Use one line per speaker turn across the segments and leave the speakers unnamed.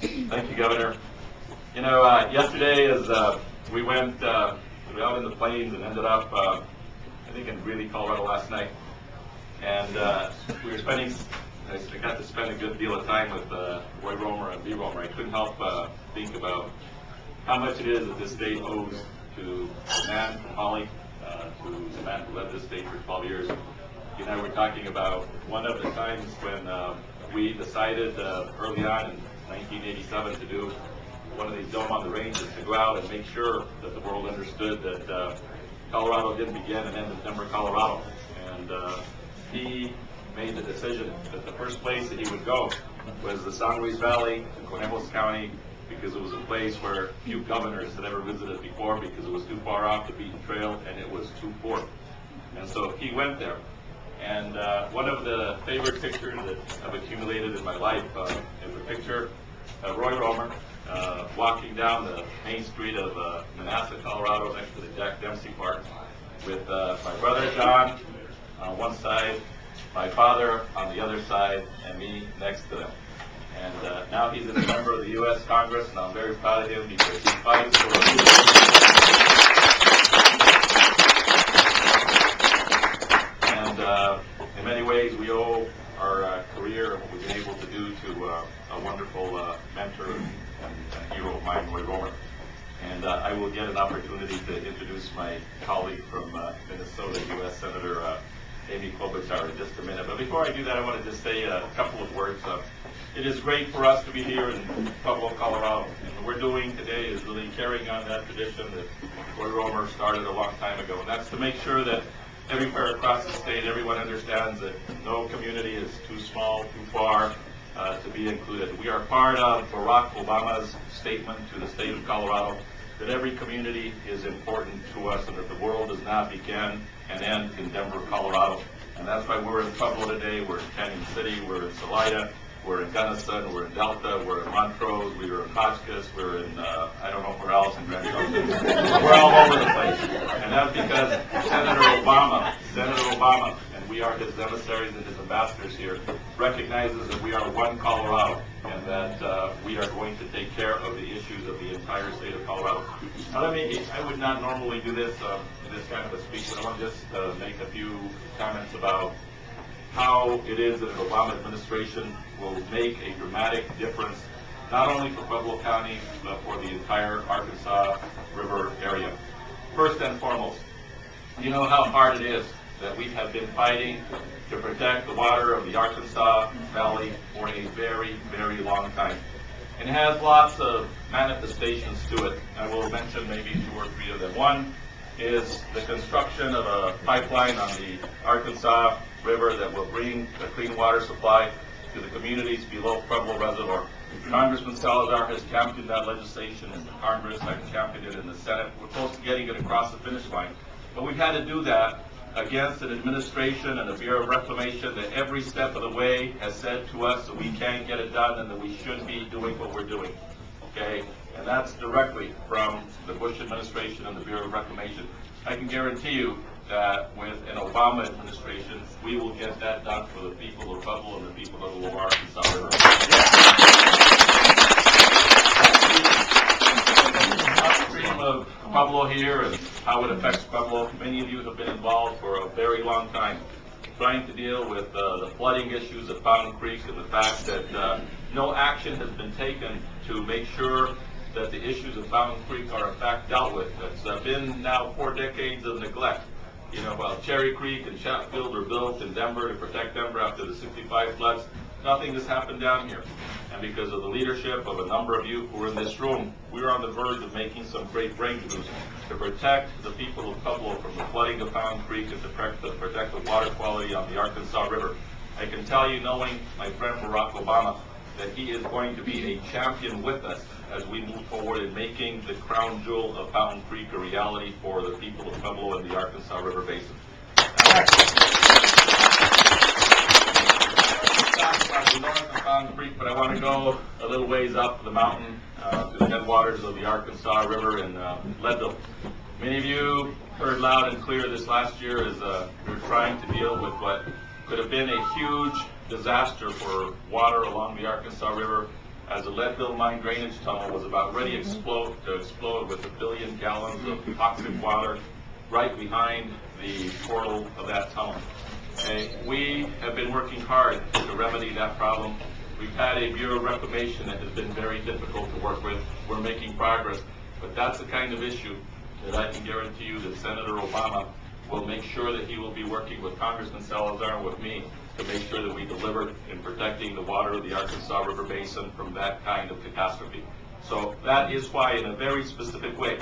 Thank you, Governor. You know, yesterday as we went out in the plains and ended up, I think in Greeley, Colorado last night, and we were spending, I got to spend a good deal of time with Roy Romer and B. Romer. I couldn't help think about how much it is that this state owes to the man from Holly, to the man who led this state for 12 years. You and I were talking about one of the times when we decided early on in 1987 to do one of these Dome on the Ranges, to go out and make sure that the world understood that Colorado didn't begin and end in Denver, Colorado. And he made the decision that the first place that he would go was the San Luis Valley in Conejos County, because it was a place where few governors had ever visited before, because it was too far off the beaten trail and it was too poor. And so he went there. And one of the favorite pictures that I've accumulated in my life is a picture of Roy Romer walking down the main street of Manassas, Colorado, next to the Jack Dempsey Park, with my brother John on one side, my father on the other side, and me next to them. And now he's a member of the U.S. Congress, and I'm very proud of him because he fights for in many ways, we owe our career and what we've been able to do to a wonderful mentor and hero of mine, Roy Romer. And I will get an opportunity to introduce my colleague from Minnesota, U.S. Senator Amy Klobuchar, in just a minute. But before I do that, I want to just say a couple of words. It is great for us to be here in Pueblo, Colorado. And what we're doing today is really carrying on that tradition that Roy Romer started a long time ago. And that's to make sure that everywhere across the state, everyone understands that no community is too small, too far to be included. We are part of Barack Obama's statement to the state of Colorado that every community is important to us and that the world does not begin and end in Denver, Colorado. And that's why we're in Pueblo today, we're in Canyon City, we're in Salida, we're in Gunnison, we're in Delta, we're in Montrose, we're in Hotchkiss, we're in, I don't know where else in Grand Junction. We're all over the place. And that's because Senator Obama, and we are his emissaries and his ambassadors here, recognizes that we are one Colorado and that we are going to take care of the issues of the entire state of Colorado. Now I would not normally do this in this kind of a speech, but I want to just make a few comments about how it is that an Obama administration will make a dramatic difference, not only for Pueblo County, but for the entire Arkansas River area. First and foremost, you know how hard it is that we have been fighting to protect the water of the Arkansas Valley for a very, very long time. And it has lots of manifestations to it. I will mention maybe 2 or 3 of them. One is the construction of a pipeline on the Arkansas River that will bring a clean water supply to the communities below Pueblo Reservoir. Congressman Salzar has championed that legislation in the Congress. I've championed it in the Senate. We're close to getting it across the finish line. But we've had to do that against an administration and a Bureau of Reclamation that every step of the way has said to us that we can't get it done and that we should be doing what we're doing. Okay? And that's directly from the Bush administration and the Bureau of Reclamation. I can guarantee you that with an Obama administration, we will get that done for the people of Pueblo and the people of the Lower Arkansas River. Upstream of Pueblo here and how it affects Pueblo, many of you have been involved for a very long time trying to deal with the flooding issues at Fountain Creek and the fact that no action has been taken to make sure that the issues of Fountain Creek are in fact dealt with. It's been now 4 decades of neglect. You know, while Cherry Creek and Chatfield were built in Denver to protect Denver after the '65 floods, nothing has happened down here. And because of the leadership of a number of you who are in this room, we're on the verge of making some great breakthroughs to protect the people of Pueblo from the flooding of Fountain Creek and to protect the water quality on the Arkansas River. I can tell you, knowing my friend Barack Obama, that he is going to be a champion with us as we move forward in making the crown jewel of Fountain Creek a reality for the people of Pueblo and the Arkansas River Basin. We know it's Fountain Creek, but I want to go a little ways up the mountain to the headwaters of the Arkansas River in Leadville. Many of you heard loud and clear this last year as we were trying to deal with what could have been a huge disaster for water along the Arkansas River as the Leadville mine drainage tunnel was about ready to explode with 1 billion gallons of toxic water right behind the portal of that tunnel. Okay. We have been working hard to remedy that problem. We've had a Bureau of Reclamation that has been very difficult to work with. We're making progress, but that's the kind of issue that I can guarantee you that Senator Obama will make sure that he will be working with Congressman Salzar and with me to make sure that we deliver in protecting the water of the Arkansas River Basin from that kind of catastrophe. So that is why, in a very specific way,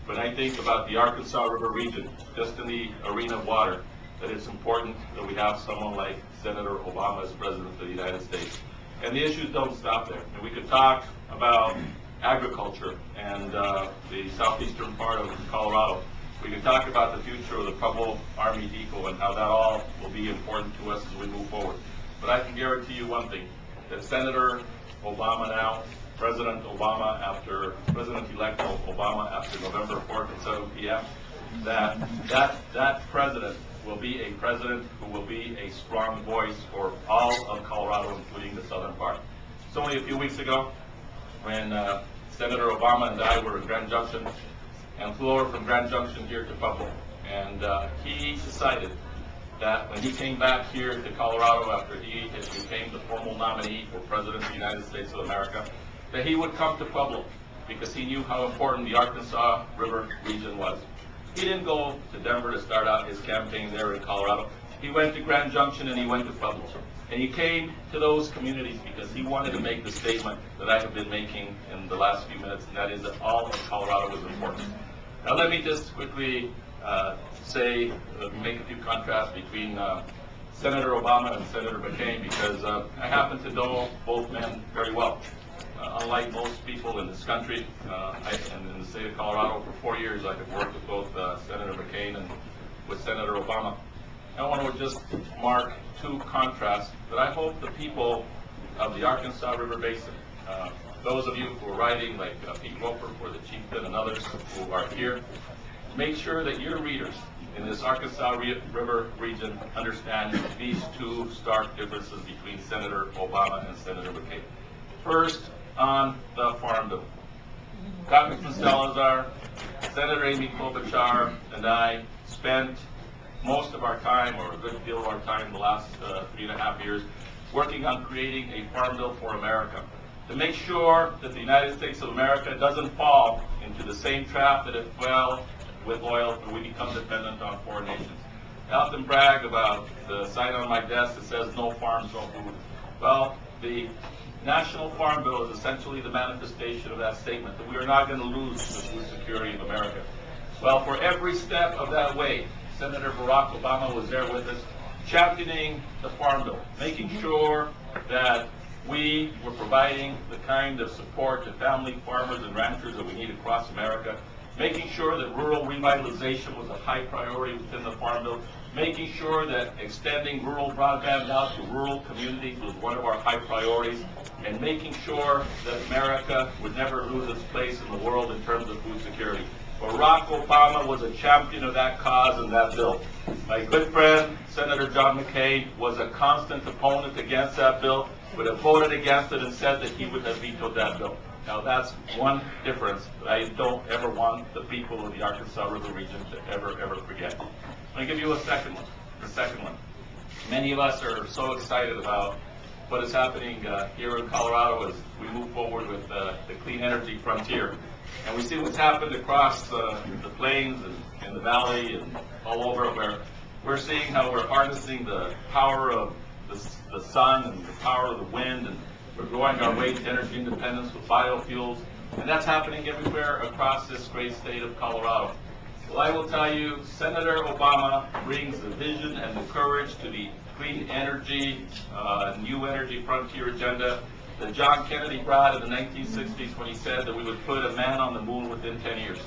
when I think about the Arkansas River region, just in the arena of water, that it's important that we have someone like Senator Obama as President of the United States. And the issues don't stop there. And we could talk about agriculture and the southeastern part of Colorado. We can talk about the future of the Pueblo Army Depot and how that all will be important to us as we move forward. But I can guarantee you one thing, that Senator Obama now, President-elect Obama after November 4th at 7 p.m., that president will be a president who will be a strong voice for all of Colorado, including the southern part. It's only a few weeks ago when Senator Obama and I were in Grand Junction and flew over from Grand Junction here to Pueblo. And he decided that when he came back here to Colorado after he became the formal nominee for President of the United States of America, that he would come to Pueblo because he knew how important the Arkansas River region was. He didn't go to Denver to start out his campaign there in Colorado. He went to Grand Junction and he went to Pueblo. And he came to those communities because he wanted to make the statement that I have been making in the last few minutes, and that is that all of Colorado is important. Now let me just quickly make a few contrasts between Senator Obama and Senator McCain, because I happen to know both men very well. Unlike most people in this country, and in the state of Colorado, for 4 years I have worked with both Senator McCain and with Senator Obama. I want to just mark two contrasts that I hope the people of the Arkansas River Basin, those of you who are writing, like Pete Roper for the Chieftain and others who are here, make sure that your readers in this Arkansas River region understand these two stark differences between Senator Obama and Senator McCain. First, on the Farm Bill. Congressman Salzar, Senator Amy Klobuchar, and I spent most of our time, or a good deal of our time in the last 3.5 years, working on creating a Farm Bill for America, to make sure that the United States of America doesn't fall into the same trap that it fell with oil, where we become dependent on foreign nations. I often brag about the sign on my desk that says "No farms, no food." Well, the National Farm Bill is essentially the manifestation of that statement, that we are not going to lose the food security of America. Well, for every step of that way, Senator Barack Obama was there with us, championing the Farm Bill, making sure that we were providing the kind of support to family farmers and ranchers that we need across America, making sure that rural revitalization was a high priority within the Farm Bill, making sure that extending rural broadband out to rural communities was one of our high priorities, and making sure that America would never lose its place in the world in terms of food security. Barack Obama was a champion of that cause and that bill. My good friend, Senator John McCain, was a constant opponent against that bill, but have voted against it and said that he would have vetoed that bill. Now that's one difference that I don't ever want the people of the Arkansas River region to ever forget. Let me give you a second one. The second one. Many of us are so excited about what is happening here in Colorado as we move forward with the clean energy frontier. And we see what's happened across the plains and the valley and all over, where we're seeing how we're harnessing the power of the sun and the power of the wind, and we're growing our way to energy independence with biofuels. And that's happening everywhere across this great state of Colorado. Well, I will tell you, Senator Obama brings the vision and the courage to the clean energy, new energy frontier agenda that John Kennedy brought in the 1960s when he said that we would put a man on the moon within 10 years.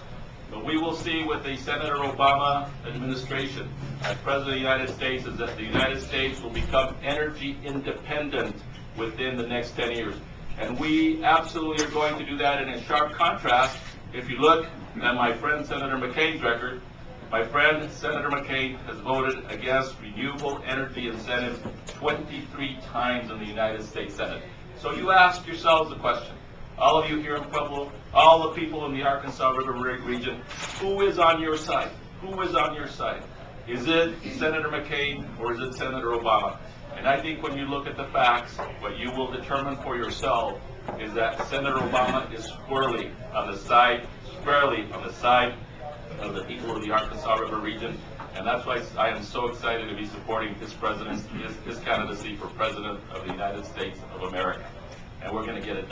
But we will see with the Senator Obama administration as President of the United States is that the United States will become energy independent within the next 10 years. And we absolutely are going to do that in a sharp contrast. If you look at my friend Senator McCain's record, my friend Senator McCain has voted against renewable energy incentives 23 times in the United States Senate. So you ask yourselves the question, all of you here in Pueblo, all the people in the Arkansas River region, who is on your side? Who is on your side? Is it Senator McCain or is it Senator Obama? And I think when you look at the facts, what you will determine for yourself is that Senator Obama is squarely on the side of the people of the Arkansas River region. And that's why I am so excited to be supporting his candidacy for President of the United States of America. And we're going to get it